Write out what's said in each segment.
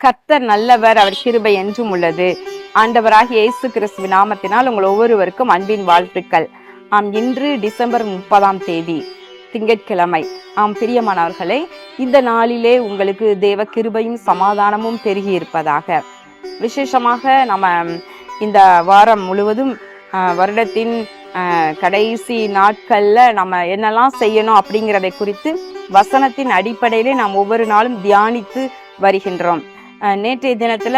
கர்த்தர் நல்லவர், அவர் கிருபை என்றும் உள்ளது. ஆண்டவராகிய இயேசு கிறிஸ்துவின் நாமத்தினால் உங்கள் ஒவ்வொருவருக்கும் அன்பின் வாழ்த்துக்கள். இன்று டிசம்பர் 30 திங்கட்கிழமை. பிரியமானவர்களே, இந்த நாளிலே உங்களுக்கு தேவ கிருபையும் சமாதானமும் பெருகி இருப்பதாக. விசேஷமாக நம்ம இந்த வாரம் முழுவதும் வருடத்தின் கடைசி நாட்கள்ல நம்ம என்னெல்லாம் செய்யணும் அப்படிங்கிறதை குறித்து வசனத்தின் அடிப்படையிலே நாம் ஒவ்வொரு நாளும் தியானித்து வருகின்றோம். நேற்றைய தினத்துல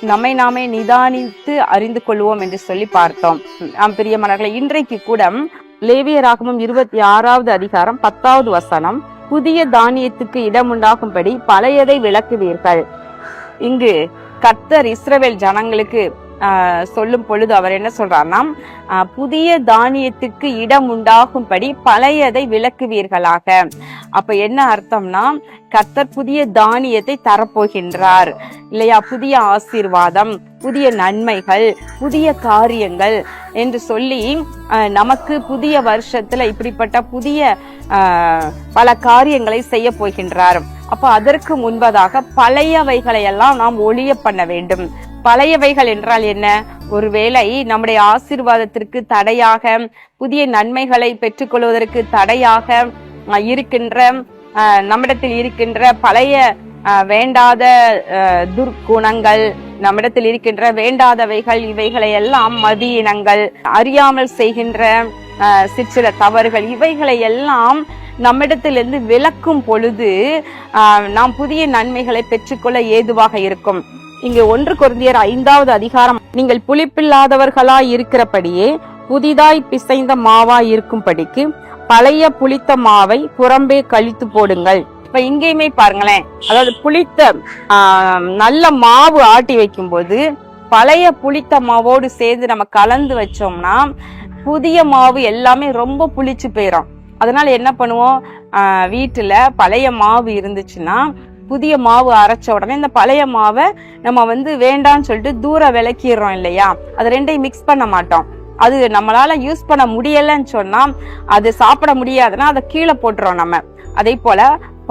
நம்மை நாமே நிதானித்து அறிந்து கொள்வோம் என்று சொல்லி பார்த்தோம். பிரியமானவர்களே, இன்றைக்கு கூட லேவியராகமம் 26வது அதிகாரம் 10வது வசனம், புதிய தானியத்துக்கு இடம் உண்டாகும்படி பழையதை விளக்குவீர்கள். இங்கு கர்த்தர் இஸ்ரவேல் ஜனங்களுக்கு சொல்லும் பொழுது அவர் என்ன சொல்றார்னா, புதிய தானியத்துக்கு இடம் உண்டாகும்படி பழையதை விளக்குவீர்களாக. அப்ப என்ன அர்த்தம்னா, கர்த்தர் புதிய தானியத்தை தரப்போகின்றார் இல்லையா? புதிய ஆசீர்வாதம், புதிய நன்மைகள், புதிய காரியங்கள் என்று சொல்லி நமக்கு புதிய வருஷத்துல இப்படிப்பட்ட புதிய பல காரியங்களை செய்ய போகின்றார். அப்ப அதற்கு முன்பதாக பழையவைகளை எல்லாம் நாம் ஒழிய பண்ண வேண்டும். பழையவைகள் என்றால் என்ன? ஒருவேளை நம்முடைய ஆசீர்வாதத்திற்கு தடையாக, புதிய நன்மைகளை பெற்றுக்கொள்வதற்கு தடையாக இருக்கின்ற நம்மிடத்தில் இருக்கின்ற பழைய வேண்டாத துர்க்குணங்கள், நம்மிடத்தில் இருக்கின்ற வேண்டாதவைகள், இவைகளை எல்லாம் மதியினங்கள், அறியாமல் செய்கின்ற சிற்சில தவறுகள், இவைகளை எல்லாம் நம்மிடத்திலிருந்து விலக்கும் பொழுது நாம் புதிய நன்மைகளை பெற்றுக்கொள்ள ஏதுவாக இருக்கும். இங்கு 1 கொரிந்தியர் 5வது அதிகாரம், நீங்கள் புளிப்பில்லாதவர்களாய் இருக்கிறபடியே புதிதாய் பிசைந்த மாவாய் இருக்கும்படிக்கு பழைய புளித்த மாவை புறம்பே கழித்து போடுங்கள். இப்ப இங்கேயுமே பாருங்களேன், அதாவது புளித்த நல்ல மாவு ஆட்டி வைக்கும் போது பழைய புளித்த மாவோடு சேர்ந்து நம்ம கலந்து வச்சோம்னா புதிய மாவு எல்லாமே ரொம்ப புளிச்சு போயிடும். அதனால என்ன பண்ணுவோம், வீட்டுல பழைய மாவு இருந்துச்சுன்னா புதிய மாவு அரைச்ச உடனே இந்த பழைய மாவை நம்ம வேண்டான்னு சொல்லிட்டு தூர விலக்கிடுறோம் இல்லையா? அது ரெண்டையும் மிக்ஸ் பண்ண மாட்டோம். அது நம்மளால யூஸ் பண்ண முடியலன்னு சொன்னா, அது சாப்பிட முடியாதுன்னா அதை கீழே போட்டுறோம் நம்ம. அதே போல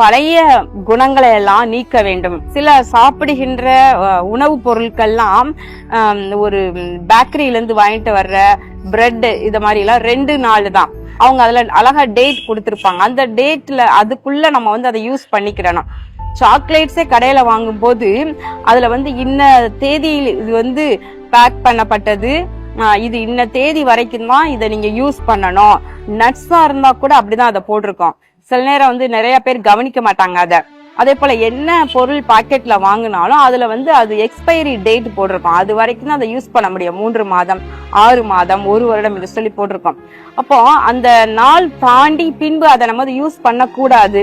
பழைய குணங்களை எல்லாம் நீக்க வேண்டும். சில சாப்பிடுகின்ற உணவுப் பொருட்கள்லாம் ஒரு பேக்கரியில இருந்து வாங்கிட்டு வர்ற பிரெட் இது மாதிரி எல்லாம் 2 நாள் தான் அவங்க அதுல அழகா டேட் கொடுத்திருப்பாங்க. அந்த டேட்ல அதுக்குள்ள நம்ம அதை யூஸ் பண்ணிக்கிறணும். சாக்லேட்ஸே கடையில வாங்கும் போது அதுல இன்ன தேதியில் இது பேக் பண்ணப்பட்டது, இது இன்ன தேதி வரைக்கும் தான் இதை நீங்க யூஸ் பண்ணணும். நட்ஸா இருந்தா கூட அப்படிதான் அதை போட்டிருக்கோம். சில நேரம் நிறைய பேர் கவனிக்க மாட்டாங்க அத. அதே போல என்ன பொருள் பாக்கெட்ல வாங்கினாலும் அதுல அது எக்ஸ்பைரி டேட் போட்டிருக்கோம். அது வரைக்கும் தான் அதை யூஸ் பண்ண முடியும். 3 மாதம், 6 மாதம், 1 வருடம் என்று சொல்லி போட்டிருக்கோம். அப்போ அந்த நாள் தாண்டி பின்பு அதை நம்ம யூஸ் பண்ணக்கூடாது.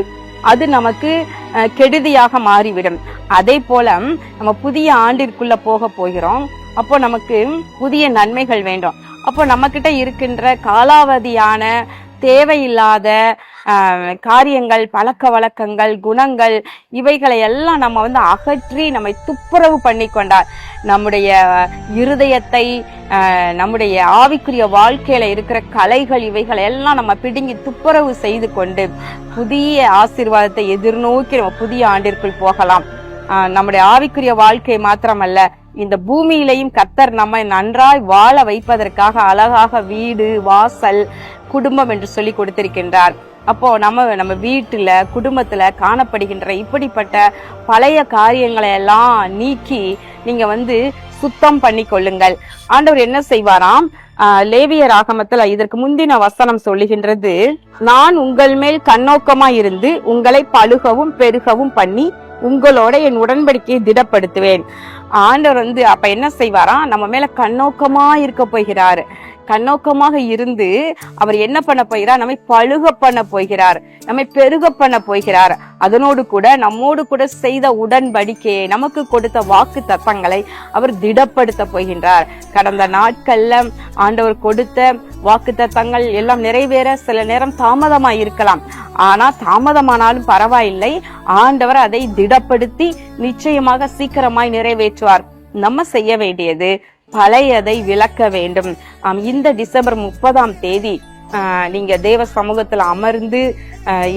அது நமக்கு கெடுதியாக மாறிவிடும். அதே போல நம்ம புதிய ஆண்டிற்குள்ள போகிறோம். அப்போ நமக்கு புதிய நன்மைகள் வேண்டும். அப்போ நம்ம கிட்ட இருக்கின்ற காலாவதியான தேவையில்லாத காரியங்கள், பழக்க வழக்கங்கள், குணங்கள், இவைகளை எல்லாம் நம்ம அகற்றி நம்மை துப்புரவு பண்ணி கொண்டார் நம்முடைய இருதயத்தை, நம்முடைய ஆவிக்குரிய வாழ்க்கையில இருக்கிற கலைகள், இவைகளை எல்லாம் நம்ம பிடுங்கி துப்புரவு செய்து கொண்டு புதிய ஆசீர்வாதத்தை எதிர்நோக்கி நம்ம புதிய ஆண்டிற்குள் போகலாம். நம்முடைய ஆவிக்குரிய வாழ்க்கை மாத்திரமல்ல, இந்த பூமியிலையும் கர்த்தர் நம்மை நன்றாய் வாழ வைப்பதற்காக அழகாக வீடு, வாசல், குடும்பம் என்று சொல்லி கொடுத்திருக்கின்றார். அப்போ நம்ம வீட்டுல, குடும்பத்துல காணப்படுகின்ற இப்படிப்பட்ட பழைய காரியங்களை எல்லாம் நீக்கி நீங்க சுத்தம் பண்ணி கொள்ளுங்கள். ஆண்டவர் என்ன செய்வாராம்? லேவியர் ஆகமத்துல இதற்கு முந்தின வசனம் சொல்லுகின்றது, நான் உங்கள் மேல் கண்ணோக்கமா இருந்து உங்களை பழுகவும் பெருகவும் பண்ணி உங்களோட என் உடன்படிக்கையை திடப்படுத்துவேன். ஆண்டவர் அப்ப என்ன செய்வாராம்? நம்ம மேல கண்ணோக்கமா இருக்க போகிறார். கண்ணோக்கமாக இருந்து அவர் என்ன பண்ண போகிறார்? நம்மை பழுக பண்ண போகிறார், நம்மை பெருக பண்ண போகிறார். அதனோடு கூட நம்மோடு கூட செய்த உடன்படிக்கையை, நமக்கு கொடுத்த வாக்கு தத்தங்களை அவர் திடப்படுத்த போகின்றார். கடந்த நாட்கள்ல ஆண்டவர் கொடுத்த வாக்கு தத்தங்கள் எல்லாம் நிறைவேற சில நேரம் தாமதமா இருக்கலாம். ஆனா தாமதமானாலும் பரவாயில்லை, ஆண்டவர் அதை திடப்படுத்தி நிச்சயமாக சீக்கிரமாய் நிறைவேற்றுவார். நம்ம செய்ய வேண்டியது பழையதை விளக்க வேண்டும். இந்த டிசம்பர் 30 நீங்க தேவ சமூகத்துல அமர்ந்து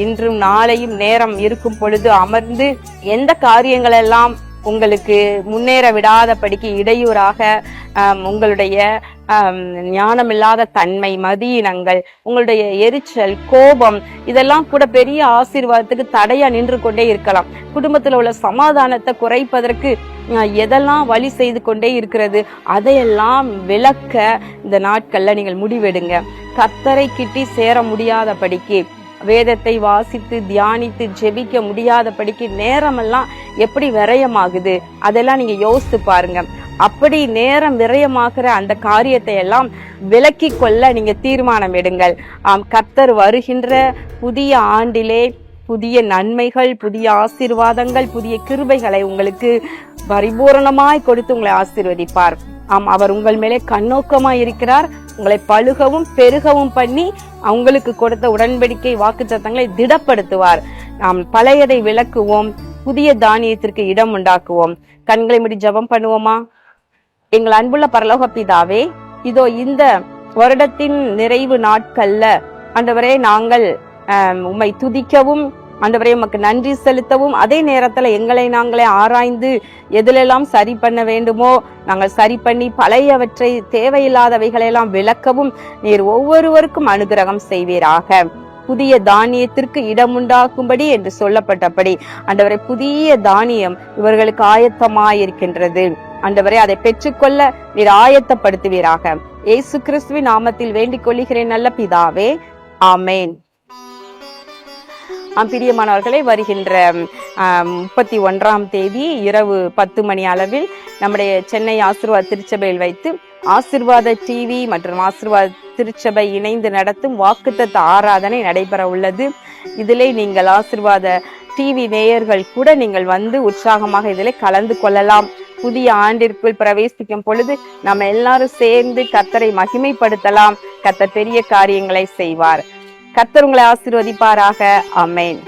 இன்றும் நாளையும் நேரம் இருக்கும் பொழுது அமர்ந்து எந்த காரியங்கள் எல்லாம் உங்களுக்கு முன்னேற விடாதபடிக்கு இடையூறாக உங்களுடைய ஞானமில்லாத தன்மை, மதியினங்கள், உங்களுடைய எரிச்சல், கோபம் இதெல்லாம் கூட பெரிய ஆசீர்வாதத்துக்கு தடையா நின்று கொண்டே இருக்கலாம். குடும்பத்துல உள்ள சமாதானத்தை குறைப்பதற்கு எதெல்லாம் வழி செய்து கொண்டே இருக்கிறது, அதையெல்லாம் விளக்க இந்த நாட்கள்ல நீங்கள் முடிவெடுங்க. கர்த்தரை கிட்டி சேர முடியாதபடிக்கு, வேதத்தை வாசித்து தியானித்து ஜெபிக்க முடியாதபடிக்கு நேரமெல்லாம் எப்படி விரயமாகுது, அதெல்லாம் நீங்க யோசித்து பாருங்க. அப்படி நேரம் விரயமாகிற அந்த காரியத்தை எல்லாம் விலக்கி கொள்ள நீங்க தீர்மானம் எடுங்கள். கர்த்தர் வருகின்ற புதிய ஆண்டிலே புதிய நன்மைகள், புதிய ஆசீர்வாதங்கள், புதிய கிருபைகளை உங்களுக்கு பரிபூரணமாய் கொடுத்து உங்களை ஆசீர்வதிப்பார். அவர் உங்கள் மேலே கண்ணோக்கமாய் இருக்கிறார். உங்களை பழுகவும் பெருகவும் பண்ணி அவங்களுக்கு கொடுத்த உடன்படிக்கை வாக்குத்தத்தங்களை திடப்படுத்துவார். நாம் பழையதை விளக்குவோம், புதிய தானியத்திற்கு இடம் உண்டாக்குவோம். கண்களை மூடி ஜெபம் பண்ணுவோமா? எங்கள் அன்புள்ள பரலோக பிதாவே, இதோ இந்த வருடத்தின் நிறைவு நாட்கள்ல ஆண்டவரே நாங்கள் உம்மை துதிக்கவும், ஆண்டவரே உமக்கு நன்றி செலுத்தவும், அதே நேரத்துல எங்களை நாங்களே ஆராய்ந்து எதிலெல்லாம் சரி பண்ண வேண்டுமோ நாங்கள் சரி பண்ணி பழையவற்றை தேவையில்லாதவைகளெல்லாம் விளக்கவும் நீர் ஒவ்வொருவருக்கும் அனுகிரகம் செய்வீராக. புதிய தானியத்திற்கு இடம் உண்டாக்கும்படி என்று சொல்லப்பட்டபடி ஆண்டவரே புதிய தானியம் இவர்களுக்கு ஆயத்தமாயிருக்கின்றது. ஆண்டவரே அதை பெற்றுக்கொள்ள நீர் ஆயத்தப்படுத்துவீராக. இயேசு கிறிஸ்துவின் நாமத்தில் வேண்டிக் கொள்கிறேன் நல்ல பிதாவே, ஆமேன். பிரியமானவர்களே, வருகின்ற 31ஆம் தேதி இரவு 10 மணி அளவில் நம்முடைய சென்னை ஆசீர்வாத திருச்சபையில் வைத்து ஆசீர்வாத டிவி மற்றும் ஆசீர்வாத திருச்சபை இணைந்து நடத்தும் வாக்குத்தத்த ஆராதனை நடைபெற உள்ளது. இதிலே நீங்கள் ஆசீர்வாத டிவி நேயர்கள் கூட நீங்கள் வந்து உற்சாகமாக இதிலே கலந்து கொள்ளலாம். புதிய ஆண்டிற்குள் பிரவேசிக்கும் பொழுது நம்ம எல்லாரும் சேர்ந்து கர்த்தரை மகிமைப்படுத்தலாம். கர்த்தர் பெரிய காரியங்களை செய்வார். கர்த்தர் உங்களை ஆசீர்வதிப்பாராக. ஆமென்.